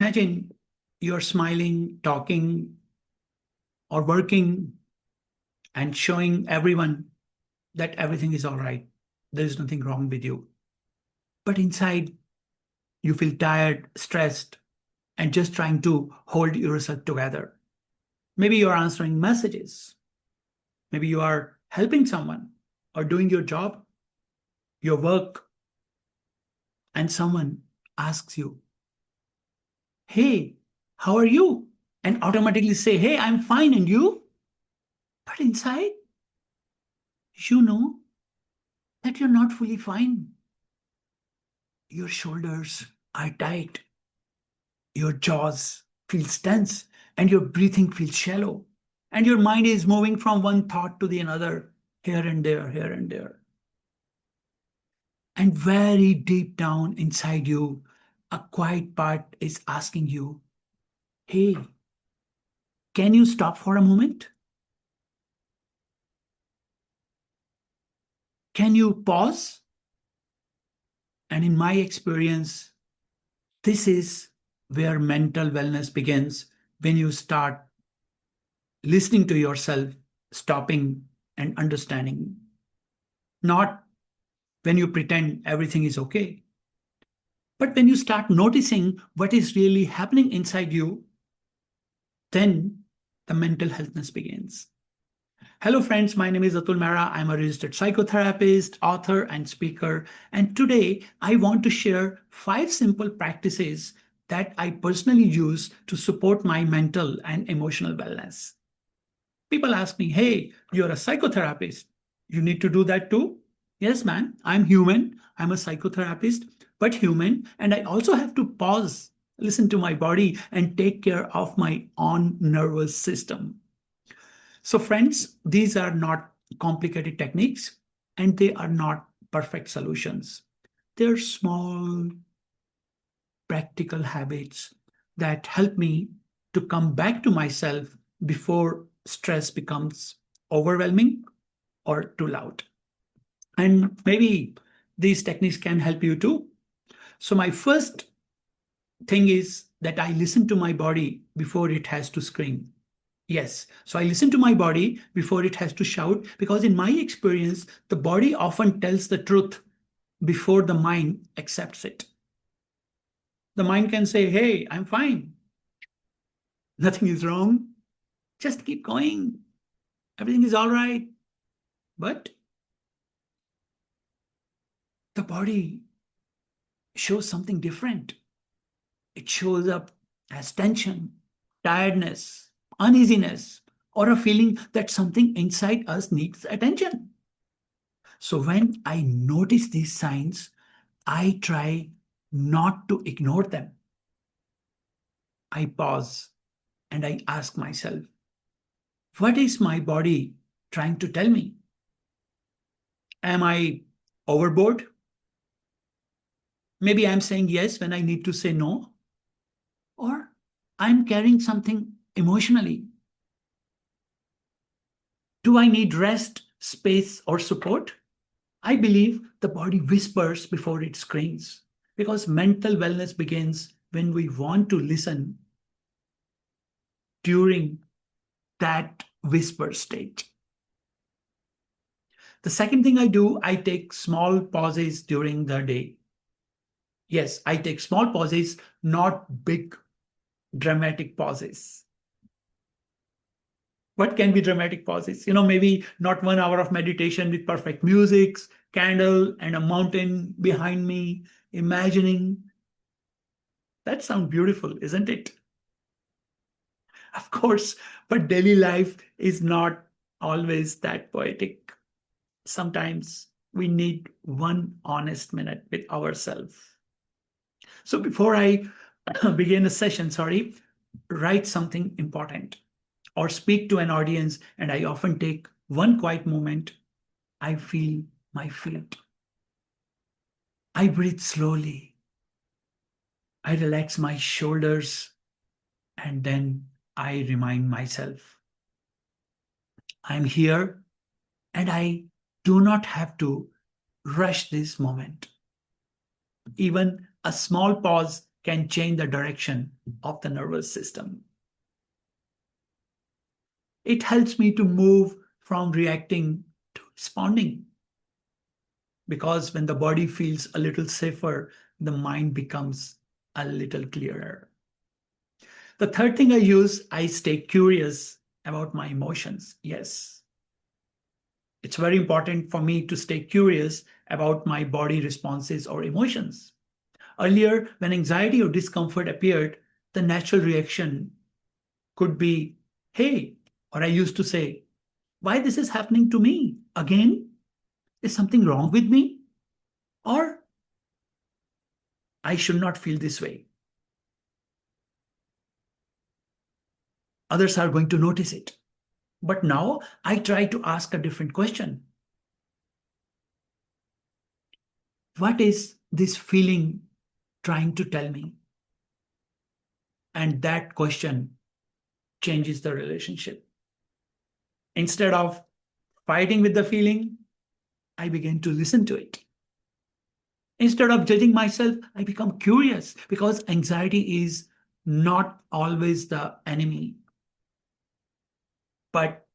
Imagine you're smiling, talking, or working and showing everyone that everything is all right. There is nothing wrong with you. But inside, you feel tired, stressed, and just trying to hold yourself together. Maybe you're answering messages. Maybe you are helping someone or doing your job, your work, and someone asks you, "Hey, how are you?" And automatically say, "Hey, I'm fine, and you?" But inside, you know that you're not fully fine. Your shoulders are tight, your jaws feel tense, and your breathing feels shallow. And your mind is moving from one thought to the another, here and there, here and there. And very deep down inside you, a quiet part is asking you, "Hey, can you stop for a moment? Can you pause?" And in my experience, this is where mental wellness begins, when you start listening to yourself, stopping and understanding. Not when you pretend everything is okay, but when you start noticing what is really happening inside you, then the mental healthness begins. Hello, friends. My name is Atul Mehra. I'm a registered psychotherapist, author, and speaker. And today I want to share 5 simple practices that I personally use to support my mental and emotional wellness. People ask me, "Hey, you're a psychotherapist. You need to do that too?" Yes, man. I'm human. I'm a psychotherapist, but human. And I also have to pause, listen to my body, and take care of my own nervous system. So, friends, these are not complicated techniques and they are not perfect solutions. They're small, practical habits that help me to come back to myself before stress becomes overwhelming or too loud. And maybe these techniques can help you too. So, my first thing is that I listen to my body before it has to scream. Yes. So I listen to my body before it has to shout, because in my experience, the body often tells the truth before the mind accepts it. The mind can say, "Hey, I'm fine. Nothing is wrong. Just keep going. Everything is all right." But the body shows something different. It shows up as tension, tiredness, uneasiness, or a feeling that something inside us needs attention. So when I notice these signs, I try not to ignore them. I pause and I ask myself, what is my body trying to tell me? Am I overboard? Maybe I'm saying yes when I need to say no. Or I'm carrying something emotionally. Do I need rest, space, or support? I believe the body whispers before it screams, because mental wellness begins when we want to listen during that whisper stage. The second thing I do, I take small pauses during the day. Yes, I take small pauses, not big dramatic pauses. What can be dramatic pauses? Maybe not 1 hour of meditation with perfect music, candle, and a mountain behind me, imagining. That sounds beautiful, isn't it? Of course, but daily life is not always that poetic. Sometimes we need one honest minute with ourselves. So before I begin a session, write something important or speak to an audience, and I often take one quiet moment. I feel my feet. I breathe slowly. I relax my shoulders, and then I remind myself, I'm here and I do not have to rush this moment. Even a small pause can change the direction of the nervous system. It helps me to move from reacting to responding. Because when the body feels a little safer, the mind becomes a little clearer. The third thing I use, I stay curious about my emotions. Yes, it's very important for me to stay curious about my body responses or emotions. Earlier, when anxiety or discomfort appeared, the natural reaction could be, hey, or I used to say, why this is happening to me again? Is something wrong with me? Or I should not feel this way. Others are going to notice it. But now I try to ask a different question. What is this feeling trying to tell me? And that question changes the relationship. Instead of fighting with the feeling, I begin to listen to it. Instead of judging myself, I become curious because anxiety is not always the enemy, but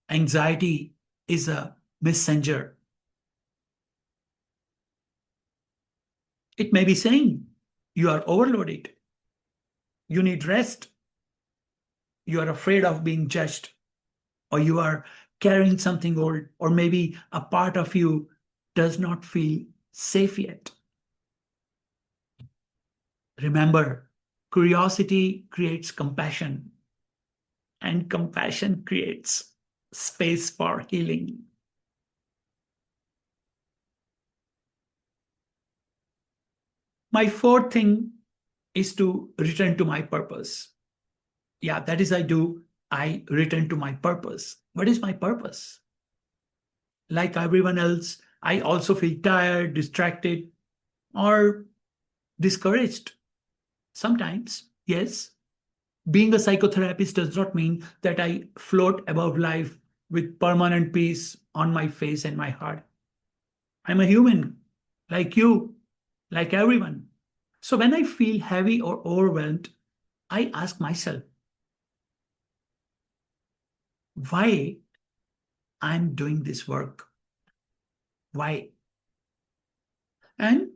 anxiety is a messenger. It may be saying, you are overloaded, you need rest, you are afraid of being judged, or you are carrying something old, or maybe a part of you does not feel safe yet. Remember, curiosity creates compassion, and compassion creates space for healing. My fourth thing is to return to my purpose. Yeah, that is I do. I return to my purpose. What is my purpose? Like everyone else, I also feel tired, distracted, or discouraged. Sometimes, yes. Being a psychotherapist does not mean that I float above life with permanent peace on my face and my heart. I'm a human, like you, like everyone. So when I feel heavy or overwhelmed, I ask myself, why I'm doing this work? Why? And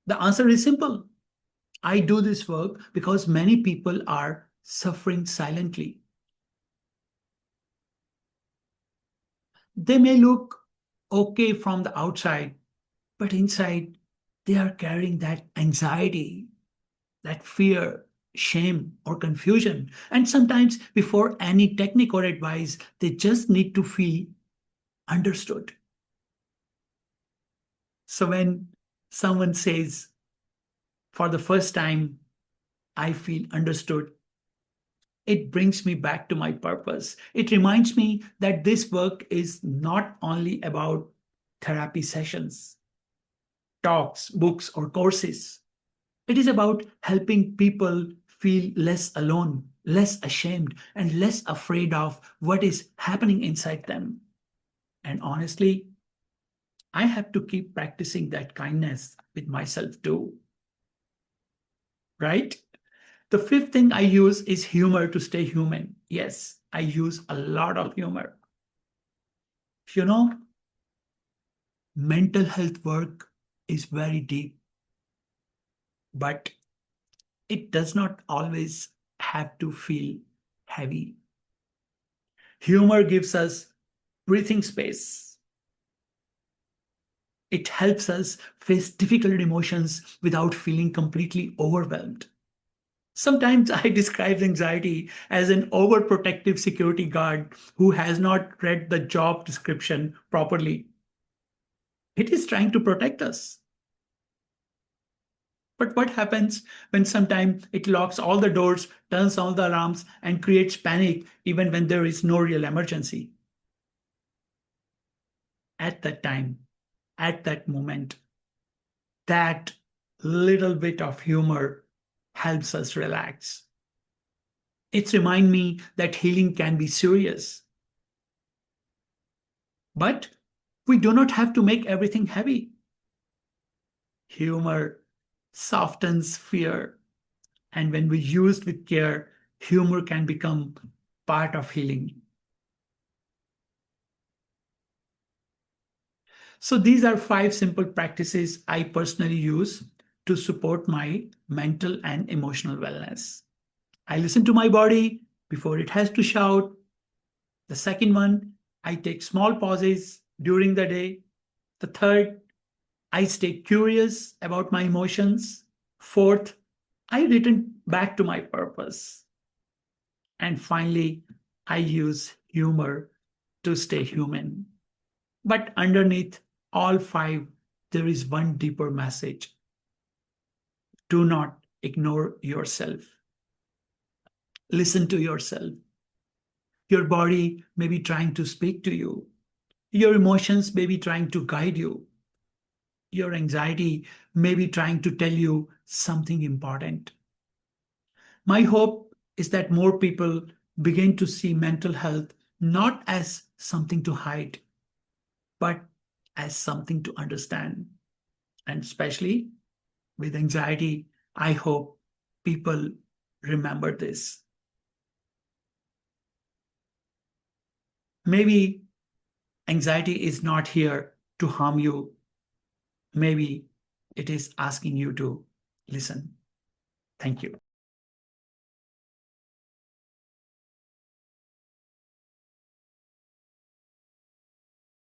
the answer is simple. I do this work because many people are suffering silently. They may look okay from the outside, but inside they are carrying that anxiety, that fear, shame, or confusion. And sometimes, before any technique or advice, they just need to feel understood. So when someone says, for the first time, I feel understood, it brings me back to my purpose. It reminds me that this work is not only about therapy sessions, talks, books, or courses. It is about helping people feel less alone, less ashamed, and less afraid of what is happening inside them. And honestly, I have to keep practicing that kindness with myself too, right? The fifth thing I use is humor to stay human. Yes, I use a lot of humor. You know, mental health work is very deep, but it does not always have to feel heavy. Humor gives us breathing space. It helps us face difficult emotions without feeling completely overwhelmed. Sometimes I describe anxiety as an overprotective security guard who has not read the job description properly. It is trying to protect us. But what happens when sometimes it locks all the doors, turns all the alarms, and creates panic even when there is no real emergency? At that time, at that moment, that little bit of humor helps us relax. It's remind me that healing can be serious, but we do not have to make everything heavy. Humor softens fear. And when we use with care, humor can become part of healing. So these are 5 simple practices I personally use to support my mental and emotional wellness. I listen to my body before it has to shout. The second one, I take small pauses during the day. The third, I stay curious about my emotions. Fourth, I return back to my purpose. And finally, I use humor to stay human. But underneath all 5, there is one deeper message. Do not ignore yourself. Listen to yourself. Your body may be trying to speak to you. Your emotions may be trying to guide you. Your anxiety may be trying to tell you something important. My hope is that more people begin to see mental health not as something to hide, but as something to understand. And especially with anxiety, I hope people remember this. Maybe anxiety is not here to harm you. Maybe it is asking you to listen. Thank you.